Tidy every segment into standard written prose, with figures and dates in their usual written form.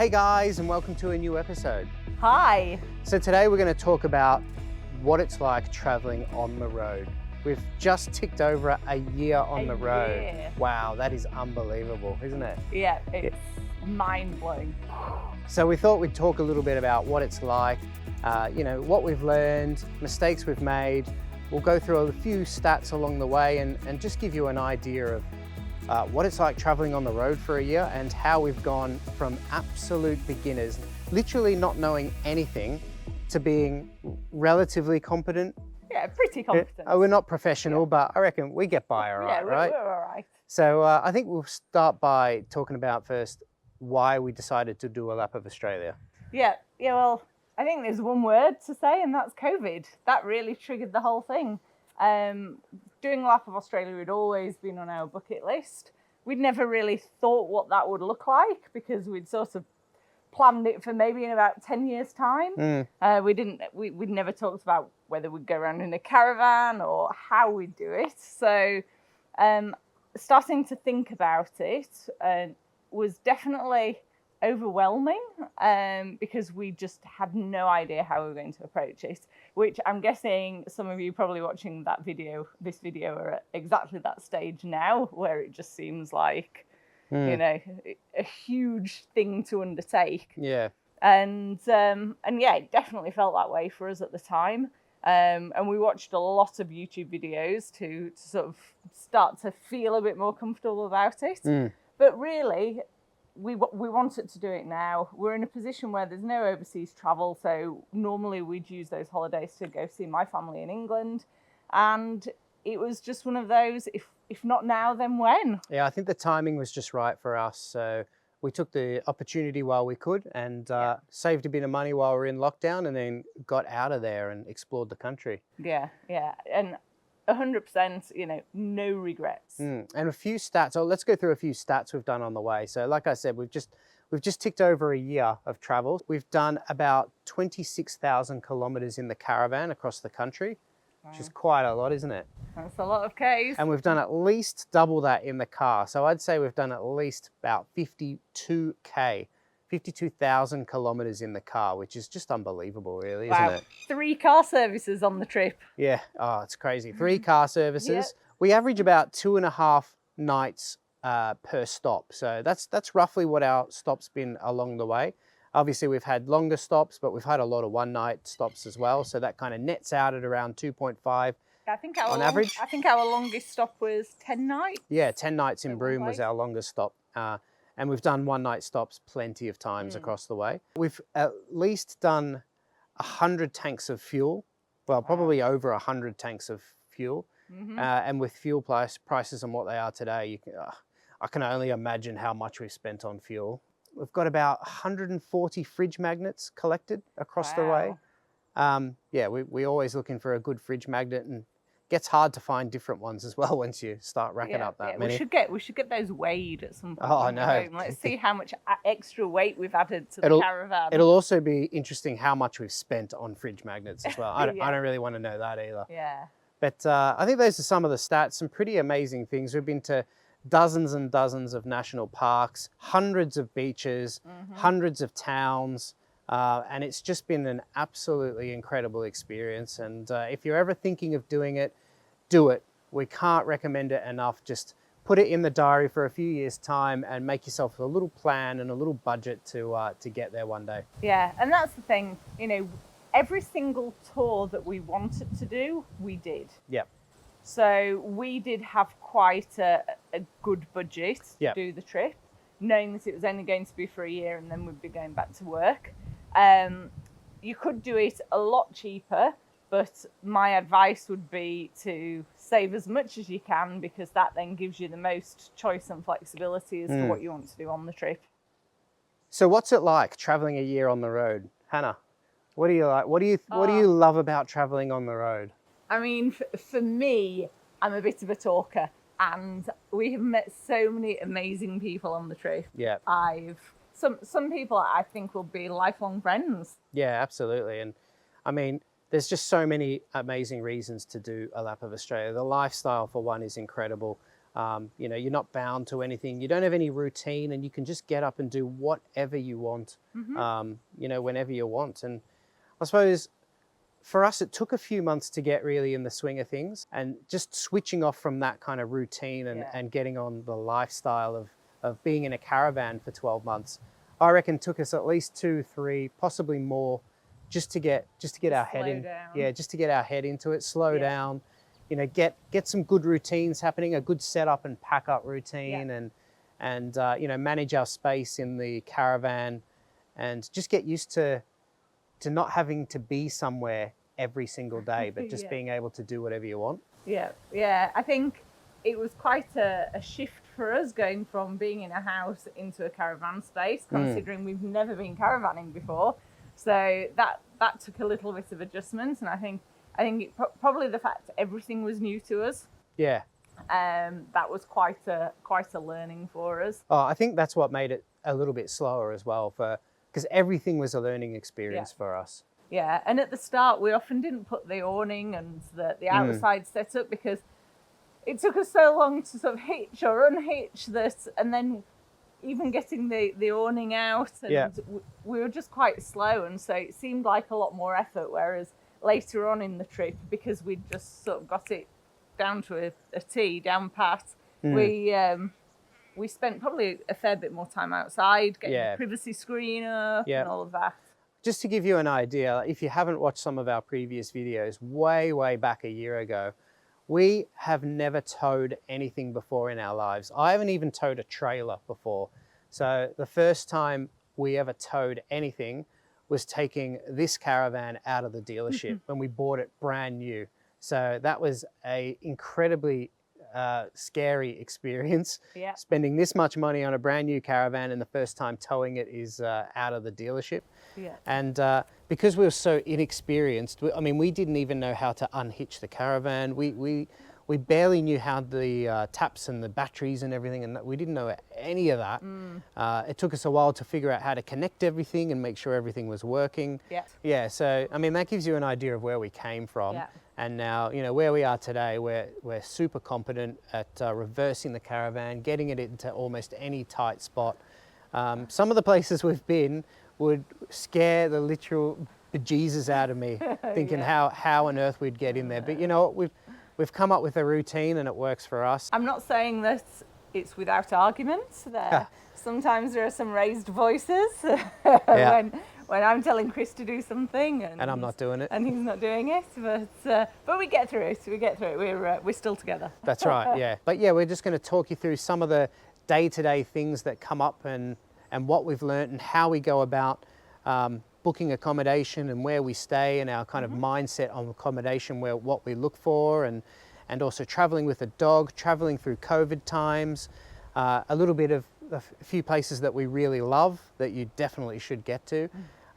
Hey guys, and welcome to a new episode. Hi. So today we're going to talk about what it's like traveling on the road. We've just ticked over a year on the road. Year. Wow, that is unbelievable, isn't it? Yeah, it's mind-blowing. So we thought we'd talk a little bit about what it's like, what we've learned, mistakes we've made. We'll go through a few stats along the way and just give you an idea of what it's like traveling on the road for a year and how we've gone from absolute beginners, literally not knowing anything, to being relatively competent. Yeah, pretty competent. We're not professional, but I reckon we get by all right, right? We're all right. So I think we'll start by talking about first why we decided to do a lap of Australia. Yeah, well, I think there's one word to say, and that's COVID. That really triggered the whole thing. Doing a lap of Australia had always been on our bucket list. We'd never really thought what that would look like because we'd sort of planned it for maybe in about 10 years' time. We'd never talked about whether we'd go around in a caravan or how we'd do it. So starting to think about it was definitely overwhelming because we just had no idea how we were going to approach it, which I'm guessing some of you probably watching this video are at exactly that stage now where it just seems like a huge thing to undertake. Yeah. And yeah, it definitely felt that way for us at the time. And we watched a lot of YouTube videos to sort of start to feel a bit more comfortable about it. But really, we wanted to do it now. We're in a position where there's no overseas travel, so normally we'd use those holidays to go see my family in England, and it was just one of those, if not now, then when? Yeah, I think the timing was just right for us, so we took the opportunity while we could and saved a bit of money while we were in lockdown, and then got out of there and explored the country. Yeah, and 100%, no regrets. And a few stats. Oh, let's go through a few stats we've done on the way. So like I said, we've just ticked over a year of travel. We've done about 26,000 kilometers in the caravan across the country, which is quite a lot, isn't it? That's a lot of Ks. And we've done at least double that in the car. So I'd say we've done at least about 52,000 kilometers in the car, which is just unbelievable, really, isn't it? 3 car services on the trip. Yeah, it's crazy. 3 car services. Yep. We average about 2.5 nights per stop. So that's roughly what our stop's been along the way. Obviously, we've had longer stops, but we've had a lot of one-night stops as well. So that kind of nets out at around 2.5 on average. I think our longest stop was 10 nights. Yeah, 10 nights in Broome was our longest stop. And we've done one-night stops plenty of times across the way. We've at least done 100 tanks of fuel. Well, probably over 100 tanks of fuel. And with fuel prices and what they are today, I can only imagine how much we've spent on fuel. We've got about 140 fridge magnets collected across the way. We're always looking for a good fridge magnet, and it gets hard to find different ones as well once you start racking up that many. We should get those weighed at some point. Oh, I know. Let's see how much extra weight we've added to the caravan. It'll also be interesting how much we've spent on fridge magnets as well. I don't really want to know that either. Yeah. But I think those are some of the stats, some pretty amazing things. We've been to dozens and dozens of national parks, hundreds of beaches, hundreds of towns, and it's just been an absolutely incredible experience. And if you're ever thinking of doing it, do it. We can't recommend it enough. Just put it in the diary for a few years' time and make yourself a little plan and a little budget to get there one day. Yeah, and that's the thing, every single tour that we wanted to do, we did. Yep. So we did have quite a good budget to do the trip, knowing that it was only going to be for a year and then we'd be going back to work. You could do it a lot cheaper, but my advice would be to save as much as you can, because that then gives you the most choice and flexibility as to what you want to do on the trip. So what's it like traveling a year on the road? Hannah, what do you like? What do you love about traveling on the road? I mean, for me, I'm a bit of a talker, and we have met so many amazing people on the trip. Yeah. Some people I think will be lifelong friends. Yeah, absolutely. And I mean, there's just so many amazing reasons to do a lap of Australia. The lifestyle, for one, is incredible. You know, you're not bound to anything. You don't have any routine, and you can just get up and do whatever you want, you know, whenever you want. And I suppose for us, it took a few months to get really in the swing of things, and just switching off from that kind of routine and getting on the lifestyle of being in a caravan for 12 months. I reckon took us at least 2, 3, possibly more, just to get our head in. Down. Yeah, just to get our head into it, slow down, you know, get some good routines happening, a good setup and pack up routine, and you know, manage our space in the caravan, and just get used to not having to be somewhere every single day, but just being able to do whatever you want. Yeah. I think it was quite a shift for us going from being in a house into a caravan space, considering we've never been caravanning before. So that took a little bit of adjustment, and I think probably the fact everything was new to us. Yeah. That was quite a learning for us. Oh, I think that's what made it a little bit slower as well, because everything was a learning experience for us. Yeah, and at the start we often didn't put the awning and the outside setup because it took us so long to sort of hitch or unhitch this, and then even getting the awning out, and we were just quite slow, and so it seemed like a lot more effort, whereas later on in the trip, because we'd just sort of got it down to a T, down pat, we spent probably a fair bit more time outside, getting the privacy screen up and all of that. Just to give you an idea, if you haven't watched some of our previous videos, way back a year ago, we have never towed anything before in our lives. I haven't even towed a trailer before. So the first time we ever towed anything was taking this caravan out of the dealership when we bought it brand new. So that was a incredibly scary experience. Spending this much money on a brand new caravan, and the first time towing it is out of the dealership. And because we were so inexperienced, I mean, we didn't even know how to unhitch the caravan. We barely knew how the taps and the batteries and everything, and we didn't know any of that. It took us a while to figure out how to connect everything and make sure everything was working. So I mean, that gives you an idea of where we came from. And now, you know, where we are today, we're super competent at reversing the caravan, getting it into almost any tight spot. Some of the places we've been would scare the literal bejesus out of me, thinking how on earth we'd get in there. But you know what, we've come up with a routine and it works for us. I'm not saying that it's without arguments. Sometimes there are some raised voices when I'm telling Chris to do something and I'm not doing it, and he's not doing it. But we get through it. We're still together. That's right. Yeah. But yeah, we're just going to talk you through some of the day-to-day things that come up and what we've learned and how we go about booking accommodation and where we stay, and our kind of mindset on accommodation, what we look for, and also traveling with a dog, traveling through COVID times, a little bit of a few places that we really love that you definitely should get to,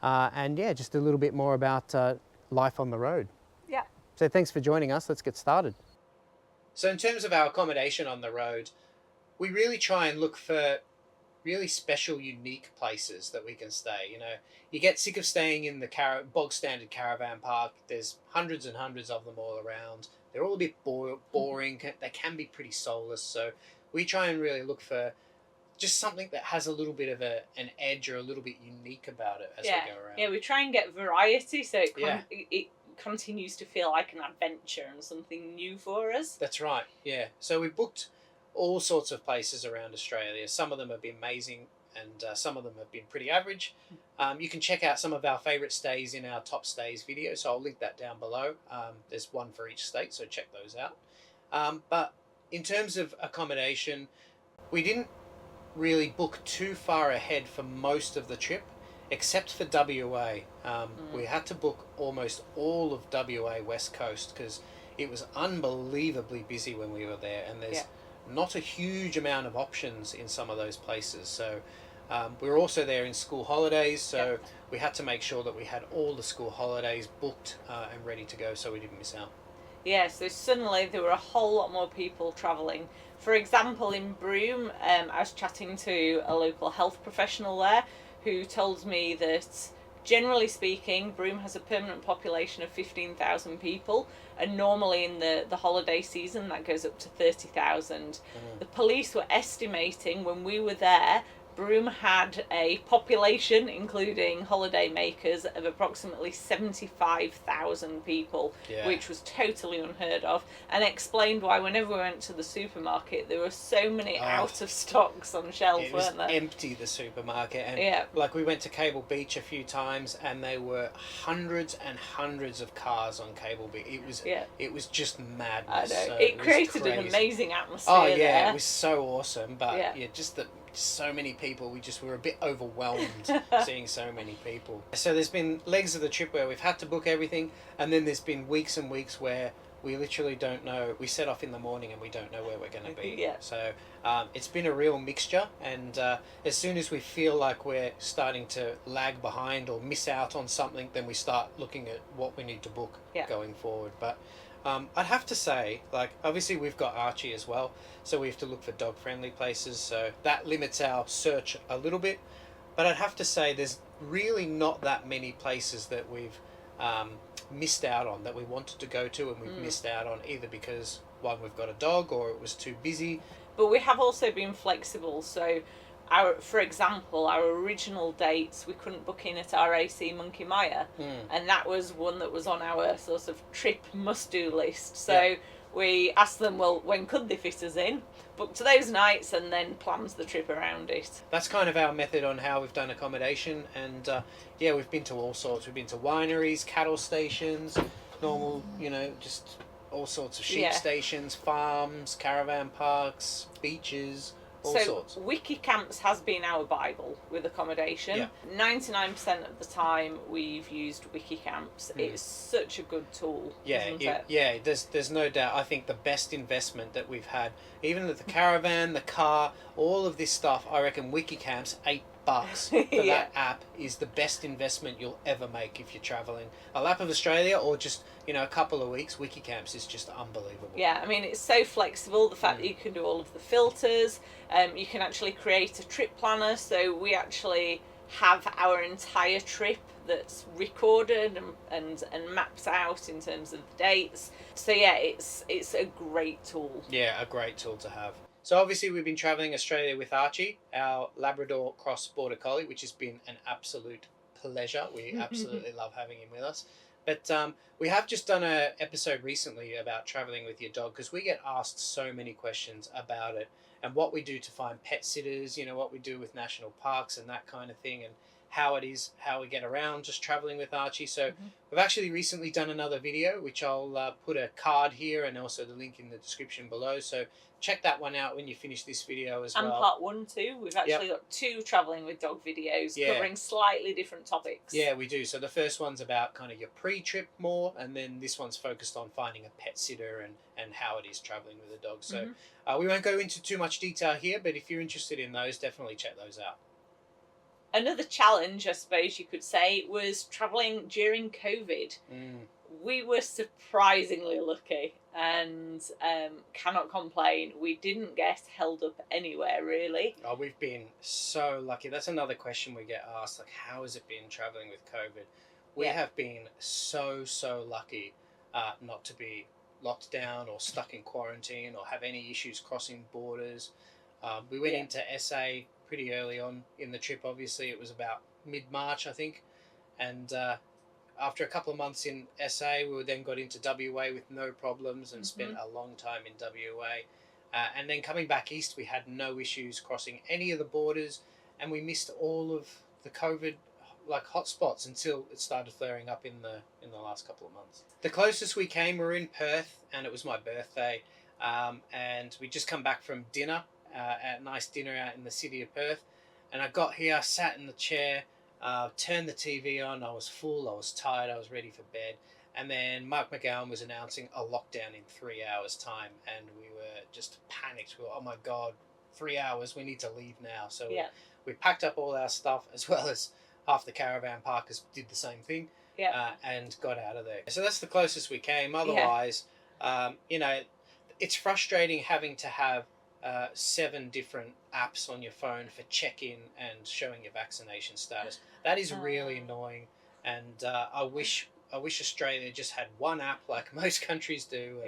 and yeah, just a little bit more about life on the road. So thanks for joining us. Let's get started. So in terms of our accommodation on the road, we really try and look for really special, unique places that we can stay. You know, you get sick of staying in the bog standard caravan park. There's hundreds and hundreds of them all around. They're all a bit boring. They can be pretty soulless. So we try and really look for just something that has a little bit of an edge or a little bit unique about it as we go around. Yeah, we try and get variety, so it continues to feel like an adventure and something new for us. That's right, yeah. So we booked all sorts of places around Australia. Some of them have been amazing, and some of them have been pretty average. You can check out some of our favourite stays in our top stays video, so I'll link that down below. There's one for each state, so check those out. But in terms of accommodation, we didn't really book too far ahead for most of the trip, except for WA. We had to book almost all of WA West Coast because it was unbelievably busy when we were there, and there's not a huge amount of options in some of those places. So we were also there in school holidays, so we had to make sure that we had all the school holidays booked and ready to go so we didn't miss out. Yeah, so suddenly there were a whole lot more people travelling. For example, in Broome, I was chatting to a local health professional there who told me that Generally speaking, Broome has a permanent population of 15,000 people, and normally in the holiday season that goes up to 30,000. The police were estimating when we were there, Broome had a population, including holiday makers, of approximately 75,000 people, which was totally unheard of, and explained why whenever we went to the supermarket, there were so many out of stocks on shelf, weren't there? It was empty, the supermarket. And like, we went to Cable Beach a few times, and there were hundreds and hundreds of cars on Cable Beach. It was just madness. I know. So it created an amazing atmosphere. Oh yeah, there. it was so awesome. But just that so many people, we just were a bit overwhelmed seeing so many people. So there's been legs of the trip where we've had to book everything, and then there's been weeks and weeks where we literally don't know. We set off in the morning and we don't know where we're going to be. So it's been a real mixture, and as soon as we feel like we're starting to lag behind or miss out on something, then we start looking at what we need to book going forward. But I'd have to say, like, obviously we've got Archie as well, so we have to look for dog-friendly places, so that limits our search a little bit. But I'd have to say there's really not that many places that we've missed out on, that we wanted to go to and we've missed out on, either because, one, we've got a dog, or it was too busy. But we have also been flexible, so for example, our original dates, we couldn't book in at RAC Monkey Mire, and that was one that was on our sort of trip must-do list. So we asked them, well, when could they fit us in? Booked to those nights, and then planned the trip around it. That's kind of our method on how we've done accommodation, and we've been to all sorts. We've been to wineries, cattle stations, normal, just all sorts of sheep stations, farms, caravan parks, beaches. All sorts. Wiki Camps has been our Bible with accommodation. 99% of the time we've used Wiki Camps. It's such a good tool, isn't it? Yeah, there's no doubt. I think the best investment that we've had, even with the caravan, the car, all of this stuff, I reckon Wiki Camps, $8 for that app is the best investment you'll ever make if you're traveling a lap of Australia, or just a couple of weeks. Wiki Camps is just unbelievable. I mean, it's so flexible, the fact that you can do all of the filters, you can actually create a trip planner, so we actually have our entire trip that's recorded and maps out in terms of the dates. So it's a great tool. A great tool to have. So obviously we've been travelling Australia with Archie, our Labrador Cross Border Collie, which has been an absolute pleasure. We absolutely love having him with us. But we have just done an episode recently about travelling with your dog, because we get asked so many questions about it, and what we do to find pet sitters, what we do with national parks and that kind of thing, and how we get around just travelling with Archie. So we've actually recently done another video, which I'll put a card here and also the link in the description below. So check that one out when you finish this video as well. And part 1 too. We've actually got 2 travelling with dog videos covering slightly different topics. Yeah, we do. So the first one's about kind of your pre-trip more, and then this one's focused on finding a pet sitter and how it is travelling with a dog. So we won't go into too much detail here, but if you're interested in those, definitely check those out. Another challenge, I suppose you could say, was travelling during COVID. We were surprisingly lucky and cannot complain. We didn't get held up anywhere, really. Oh, we've been so lucky. That's another question we get asked, like, how has it been travelling with COVID? We have been so lucky not to be locked down or stuck in quarantine or have any issues crossing borders. We went into SA pretty early on in the trip. Obviously it was about mid-March, I think, and after a couple of months in SA, we then got into WA with no problems and spent a long time in WA, and then coming back east we had no issues crossing any of the borders, and we missed all of the COVID hotspots until it started flaring up in the last couple of months. The closest we came, we were in Perth, and it was my birthday, and we just come back from dinner, a nice dinner out in the city of Perth, and I got here, sat in the chair, turned the TV on. I was full, I was tired, I was ready for bed, and then Mark McGowan was announcing a lockdown in 3 hours time, and we were just panicked. We were, oh my god, 3 hours, we need to leave now. So we packed up all our stuff, as well as half the caravan parkers did the same thing, and got out of there. So that's the closest we came. Otherwise, it's frustrating having to have 7 different apps on your phone for check-in and showing your vaccination status. That is really annoying, and I wish Australia just had one app like most countries do,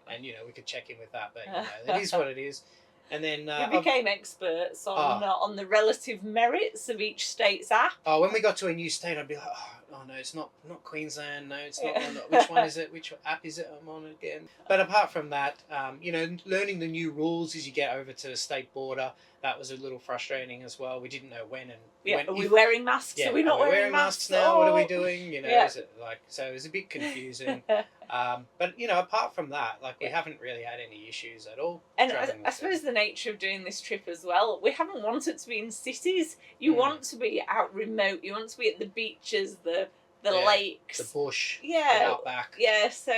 and you know, we could check in with that. But you know, it is what it is. And then we became experts on the relative merits of each state's app. Oh, when we got to a new state, I'd be like, oh no, it's not Queensland. No, it's not. Which one is it? Which app is it I'm on again? But apart from that, you know, learning the new rules as you get over to the state border, that was a little frustrating as well. We didn't know when and when. Are we wearing masks? Are we not wearing masks now? What are we doing? You know, is it like, so it was a bit confusing. But you know, apart from that, like, we haven't really had any issues at all. And I suppose the nature of doing this trip as well, we haven't wanted to be in cities. You want to be out remote. You want to be at the beaches, the lakes, the bush, the outback. Yeah, so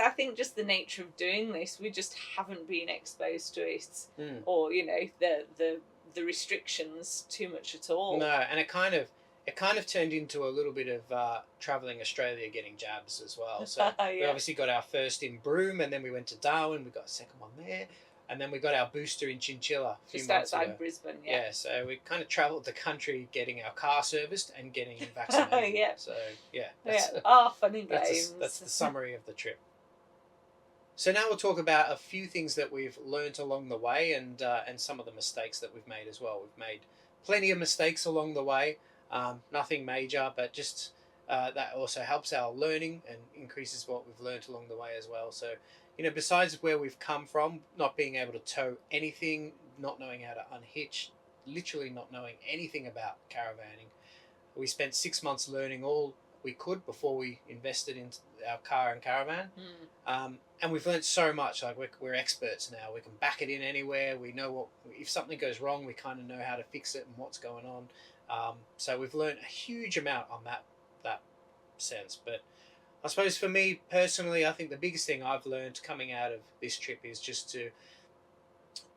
I think just the nature of doing this, we just haven't been exposed to it, or you know, the restrictions too much at all. No, and it kind of turned into a little bit of travelling Australia, getting jabs as well. So we obviously got our first in Broome, and then we went to Darwin. We got a second one there, and then we got our booster in Chinchilla a few months ago. Brisbane. Yeah, so we kind of travelled the country, getting our car serviced and getting vaccinated. So fun and games. That's the summary of the trip. So now we'll talk about a few things that we've learnt along the way, and some of the mistakes that we've made as well. We've made plenty of mistakes along the way. Nothing major, but just that also helps our learning and increases what we've learnt along the way as well. So, you know, besides where we've come from, not being able to tow anything, not knowing how to unhitch, literally not knowing anything about caravanning, we spent 6 months learning all we could before we invested into our car and caravan. And we've learnt so much. Like, we're experts now. We can back it in anywhere. We know what, if something goes wrong, we kind of know how to fix it and what's going on. So we've learned a huge amount on that sense. But I suppose for me personally, I think the biggest thing I've learned coming out of this trip is just to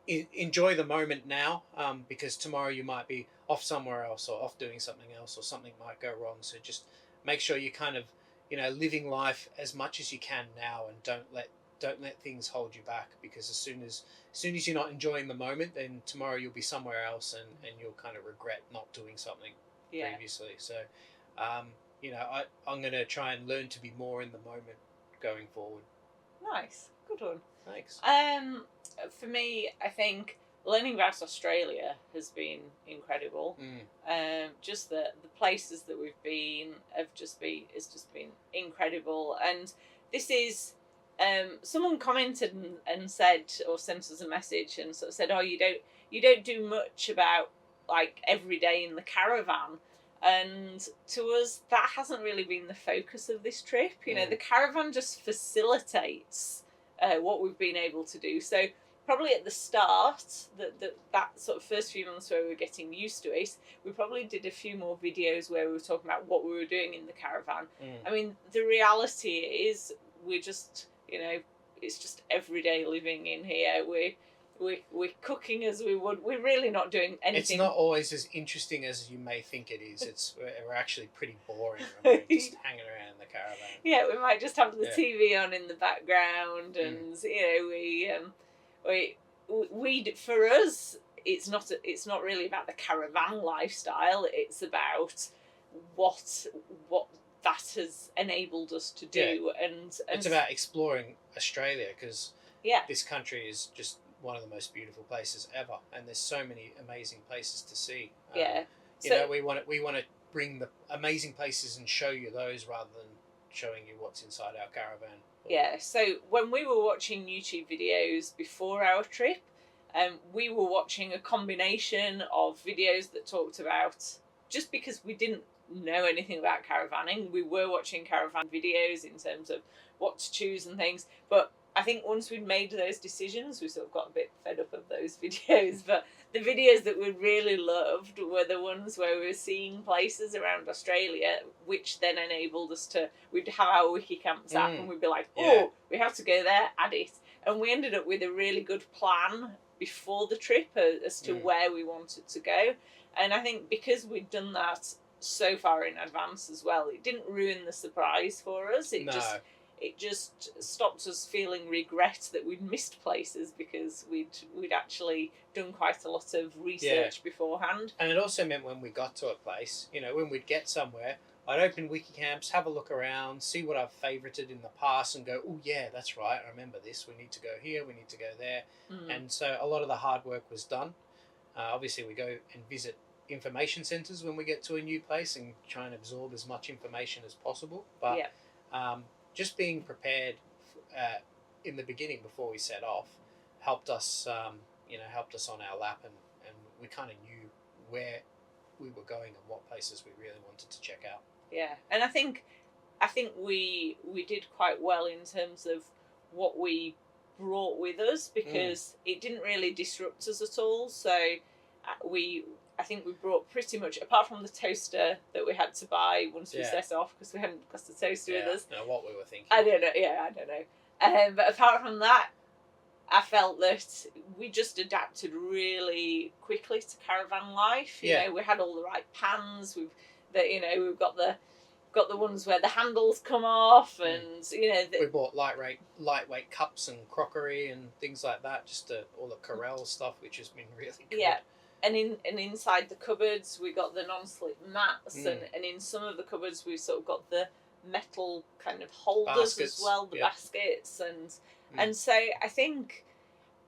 enjoy the moment now, because tomorrow you might be off somewhere else or off doing something else, or something might go wrong. So just make sure you kind of, you know, living life as much as you can now, and don't let things hold you back, because as soon as you're not enjoying the moment, then tomorrow you'll be somewhere else, and you'll kind of regret not doing something previously. So you know, I'm going to try and learn to be more in the moment going forward. Nice, good one. Thanks. For me, I think learning about Australia has been incredible. Just the places that we've been it's just been incredible. And this is someone commented and said, or sent us a message and sort of said, oh, you don't do much about like every day in the caravan. And to us, that hasn't really been the focus of this trip. You know, the caravan just facilitates what we've been able to do. So probably at the start, that sort of first few months where we were getting used to it, we probably did a few more videos where we were talking about what we were doing in the caravan. I mean, the reality is we're just, you know, it's just everyday living in here. We're cooking as we would. We're really not doing anything. It's not always as interesting as you may think it is. We're actually pretty boring when we're just hanging around in the caravan. Yeah, we might just have the TV on in the background, and you know, we for us, it's not really about the caravan lifestyle. It's about what that has enabled us to do, and it's about exploring Australia, because this country is just one of the most beautiful places ever, and there's so many amazing places to see. You know, we want to bring the amazing places and show you those rather than showing you what's inside our caravan. Yeah, so when we were watching YouTube videos before our trip, we were watching a combination of videos that talked about, just because we didn't know anything about caravanning, we were watching caravan videos in terms of what to choose and things. But I think once we'd made those decisions, we sort of got a bit fed up of those videos. But the videos that we really loved were the ones where we were seeing places around Australia, which then enabled us to, we'd have our Wikicamps app and we'd be like, we have to go there, add it. And we ended up with a really good plan before the trip as to where we wanted to go. And I think because we'd done that so far in advance as well, it didn't ruin the surprise for us. it just stopped us feeling regret that we'd missed places because we'd actually done quite a lot of research beforehand. And it also meant when we got to a place, you know, when we'd get somewhere, I'd open Wikicamps, have a look around, see what I've favorited in the past and go, oh yeah, that's right, I remember this, we need to go here, we need to go there. And so a lot of the hard work was done. Obviously we go and visit information centres when we get to a new place and try and absorb as much information as possible. But just being prepared in the beginning before we set off helped us, helped us on our lap, and we kind of knew where we were going and what places we really wanted to check out. Yeah, and I think we did quite well in terms of what we brought with us, because it didn't really disrupt us at all. So I think we brought pretty much, apart from the toaster that we had to buy once we set off because we hadn't got the toaster with us. No, what we were thinking. I don't know. Yeah, I don't know. But apart from that, I felt that we just adapted really quickly to caravan life. You know, we had all the right pans. We've got the ones where the handles come off, and we bought lightweight cups and crockery and things like that. Just all the Corel stuff, which has been really good. Yeah. And inside the cupboards, we got the non-slip mats, and in some of the cupboards, we've sort of got the metal kind of holders as well, the baskets, and so I think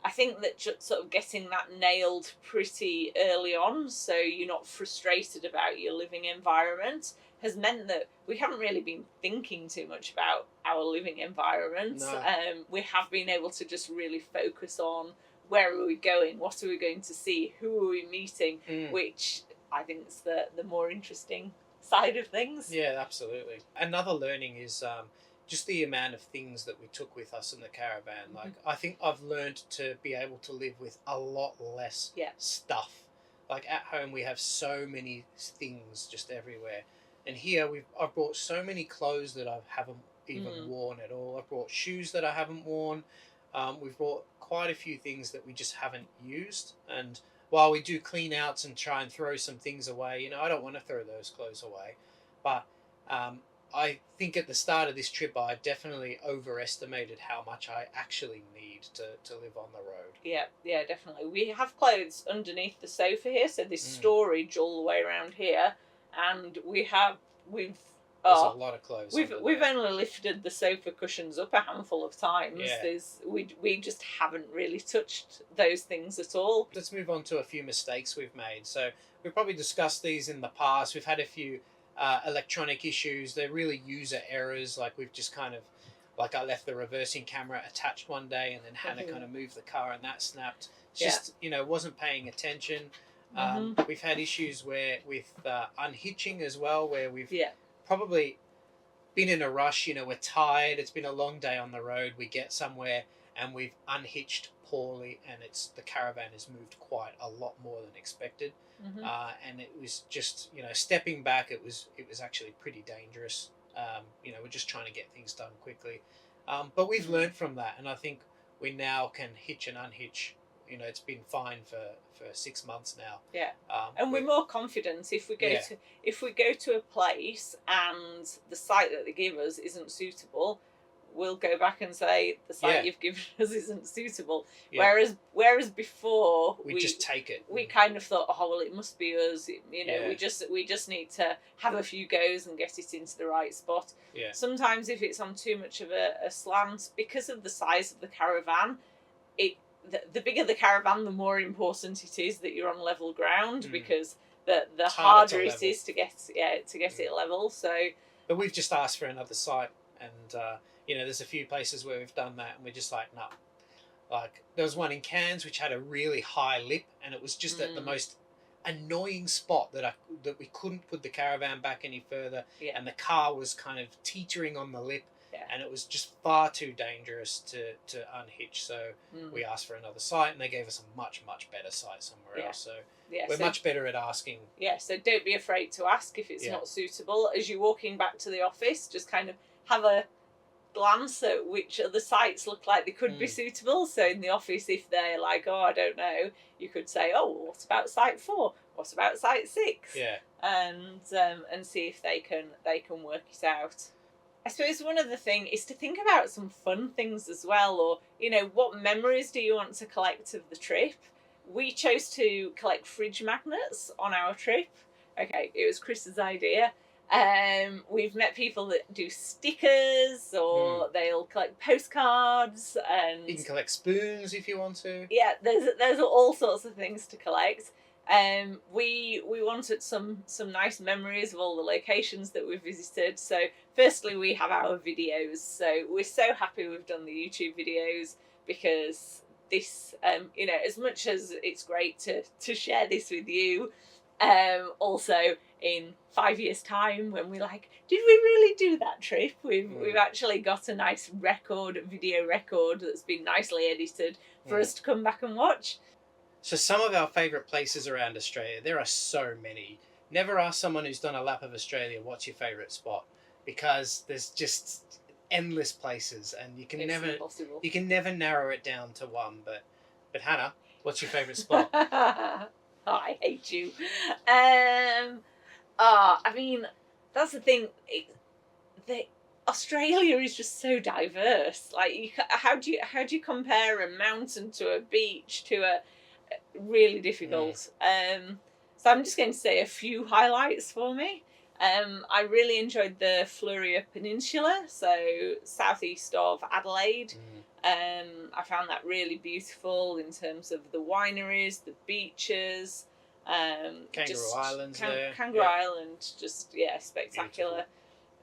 that just sort of getting that nailed pretty early on, so you're not frustrated about your living environment, has meant that we haven't really been thinking too much about our living environment. No. We have been able to just really focus on where are we going, what are we going to see, who are we meeting, which I think is the more interesting side of things. Yeah, absolutely. Another learning is just the amount of things that we took with us in the caravan. Like, I think I've learned to be able to live with a lot less stuff. Like at home, we have so many things just everywhere. And here I've brought so many clothes that I haven't even worn at all. I've brought shoes that I haven't worn. We've brought quite a few things that we just haven't used. And while we do clean outs and try and throw some things away, I don't want to throw those clothes away. But I think at the start of this trip, I definitely overestimated how much I actually need to live on the road. Yeah, definitely. We have clothes underneath the sofa here, so there's storage all the way around here. And we've there's a lot of clothes. We've only lifted the sofa cushions up a handful of times. Yeah. We just haven't really touched those things at all. Let's move on to a few mistakes we've made. So we've probably discussed these in the past. We've had a few electronic issues. They're really user errors. Like we've just kind of, like I left the reversing camera attached one day, and then Hannah kind of moved the car and that snapped. Just wasn't paying attention. We've had issues with unhitching as well, where we've probably been in a rush. We're tired, it's been a long day on the road, we get somewhere and we've unhitched poorly, and the caravan has moved quite a lot more than expected. And it was just, stepping back, it was actually pretty dangerous. We're just trying to get things done quickly, but we've learned from that, and I think we now can hitch and unhitch. It's been fine for 6 months now. And we're more confident if we go to a place and the site that they give us isn't suitable, we'll go back and say the site you've given us isn't suitable. Whereas before we just take it. We kind of thought, oh well, it must be us. We just need to have a few goes and get it into the right spot. Sometimes if it's on too much of a slant, because of the size of the caravan, the bigger the caravan, the more important it is that you're on level ground, because the harder it is to get it level. So, but we've just asked for another site, and there's a few places where we've done that, and we're just like, no. Like there was one in Cairns which had a really high lip, and it was just at the most annoying spot that we couldn't put the caravan back any further, and the car was kind of teetering on the lip. And it was just far too dangerous to unhitch. So we asked for another site, and they gave us a much, much better site somewhere else. So we're much better at asking. So don't be afraid to ask if it's not suitable. As you're walking back to the office, just kind of have a glance at which other sites look like they could be suitable. So in the office, if they're like, oh, I don't know, you could say, oh, what about site 4? What about site 6? And see if they can work it out. I suppose one other thing is to think about some fun things as well, or, you know, what memories do you want to collect of the trip? We chose to collect fridge magnets on our trip. Okay, it was Chris's idea. We've met people that do stickers, or they'll collect postcards, and you can collect spoons if you want to. Yeah, there's all sorts of things to collect. We wanted some nice memories of all the locations that we visited. So firstly, we have our videos. So we're so happy we've done the YouTube videos, because this, you know, as much as it's great to share this with you, also in 5 years' time, when we're like, did we really do that trip? We've actually got a nice video record that's been nicely edited for us to come back and watch. So some of our favourite places around Australia, there are so many. Never ask someone who's done a lap of Australia, what's your favourite spot? Because there's just endless places, and you can never narrow it down to one. But Hannah, what's your favourite spot? Oh, I hate you. I mean, that's the thing. Australia is just so diverse. Like, how do you compare a mountain to a beach to a really difficult? So I'm just going to say a few highlights for me. I really enjoyed the Fluria Peninsula, so southeast of Adelaide. I found that really beautiful in terms of the wineries, the beaches. Kangaroo Island's there. Kangaroo Island, just spectacular.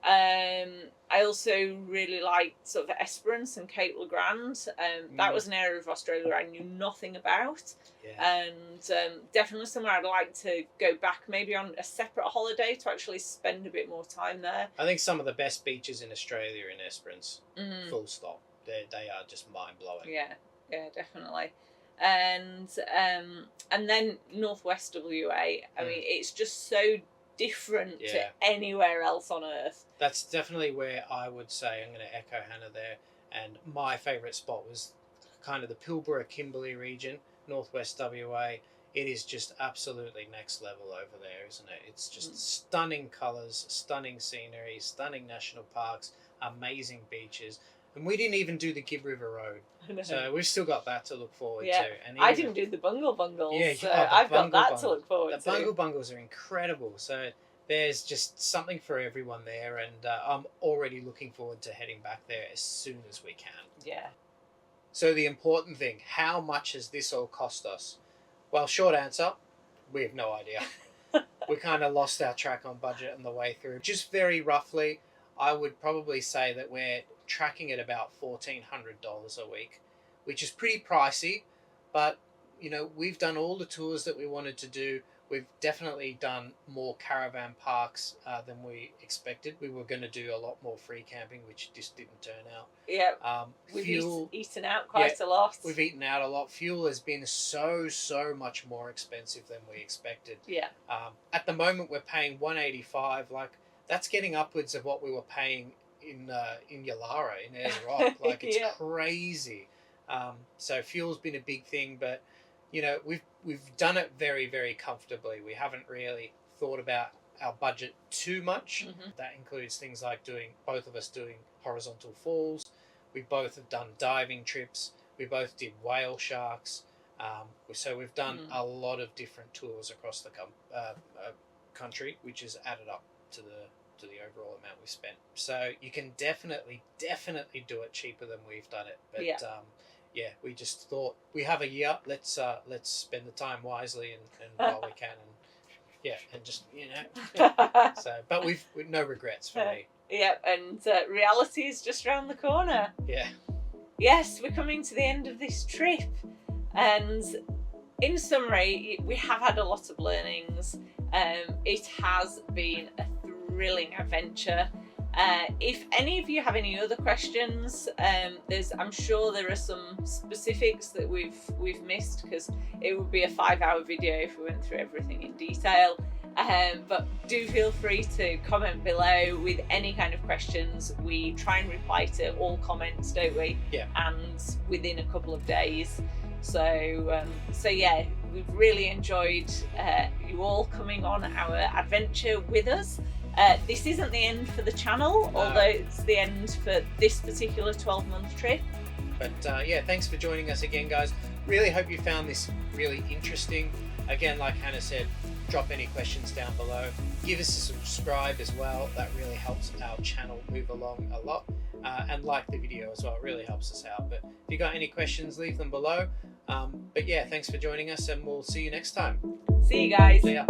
I also really liked sort of Esperance and Cape Le Grand. That was an area of Australia I knew nothing about, and definitely somewhere I'd like to go back, maybe on a separate holiday, to actually spend a bit more time there. I think some of the best beaches in Australia are in Esperance. Full stop. They are just mind blowing. Yeah, definitely. And then Northwest WA. I mean, it's just so different to anywhere else on earth. That's definitely where I would say, I'm going to echo Hannah there, and my favourite spot was kind of the Pilbara Kimberley region, Northwest WA. It is just absolutely next level over there, isn't it? It's just stunning colours, stunning scenery, stunning national parks, amazing beaches. And we didn't even do the Gibb River Road. So we've still got that to look forward to. And I didn't do the Bungle Bungles. Yeah, so I've got that to look forward to. The Bungle Bungles are incredible. So there's just something for everyone there. And I'm already looking forward to heading back there as soon as we can. Yeah. So the important thing, how much has this all cost us? Well, short answer, we have no idea. We kind of lost our track on budget on the way through. Just very roughly, I would probably say that we're tracking at about $1,400 a week, which is pretty pricey, but you know, we've done all the tours that we wanted to do. We've definitely done more caravan parks than we expected. We were going to do a lot more free camping, which just didn't turn out. Yeah, we've eaten out quite a lot. We've eaten out a lot. Fuel has been so much more expensive than we expected. Yeah. At the moment, we're paying $185. Like, that's getting upwards of what we were paying in Yalara, in Ayers Rock. Like, it's crazy. So fuel's been a big thing, but you know, we've done it very comfortably. We haven't really thought about our budget too much. That includes things like both of us doing horizontal falls. We both have done diving trips. We both did whale sharks. So we've done a lot of different tours across the country, which has added up to the overall amount we spent. So you can definitely do it cheaper than we've done it. But we just thought, we have a year, let's spend the time wisely and while we can, and just, you know. So, but we've no regrets for me. Yeah, and reality is just around the corner. Yeah. Yes, we're coming to the end of this trip, and in summary, we have had a lot of learnings. It has been a thrilling adventure. If any of you have any other questions, I'm sure there are some specifics that we've missed, because it would be a 5-hour video if we went through everything in detail. But do feel free to comment below with any kind of questions. We try and reply to all comments, don't we? Yeah. And within a couple of days. So yeah, we've really enjoyed you all coming on our adventure with us. This isn't the end for the channel, although it's the end for this particular 12-month trip. But yeah, thanks for joining us again, guys. Really hope you found this really interesting. Again, like Hannah said, drop any questions down below. Give us a subscribe as well. That really helps our channel move along a lot. And like the video as well. It really helps us out. But if you got any questions, leave them below. But yeah, thanks for joining us, and we'll see you next time. See you guys. See ya.